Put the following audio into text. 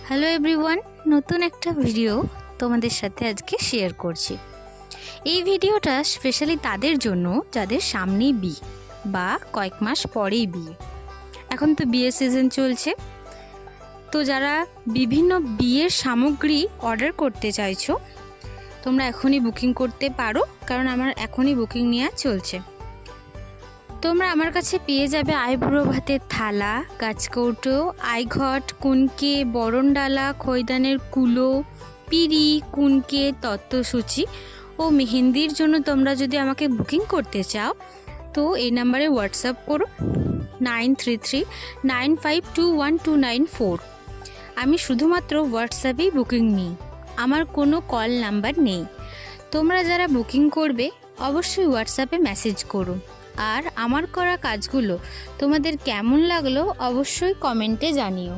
Hello everyone, নতুন একটা video তোমাদের সাথে আজকে শেয়ার করছি। এই ভিডিওটা স্পেশালি তাদের জন্য যাদের সামনেই বিয়ে বা কয়েক মাস পরেই বিয়ে। এখন তো বিয়ের সিজন চলছে, তো যারা বিভিন্ন বিয়ের সামগ্রী অর্ডার করতে চাইছো তোমরা এখনই বুকিং করতে পারো, কারণ আমার এখনই বুকিং নেওয়া চলছে। তোমরা আমার কাছে পেয়ে যাবে আইবুড়ো ভাতের থালা, গাছকৌটো, আইঘট, কুনকে, বরণডালা, খৈদানের কুলো, পিড়ি, কুনকে, তত্ত্বসূচি ও মেহেন্দির জন্য তোমরা যদি আমাকে বুকিং করতে চাও তো এই নাম্বারে হোয়াটসঅ্যাপ করো 9339521294। আমি শুধুমাত্র হোয়াটসঅ্যাপেই বুকিং নিই, আমার কোনো কল নাম্বার নেই। তোমরা যারা বুকিং করবে অবশ্যই হোয়াটসঅ্যাপে মেসেজ করো, আর আমার করা কাজগুলো তোমাদের কেমন লাগলো অবশ্যই কমেন্টে জানিও।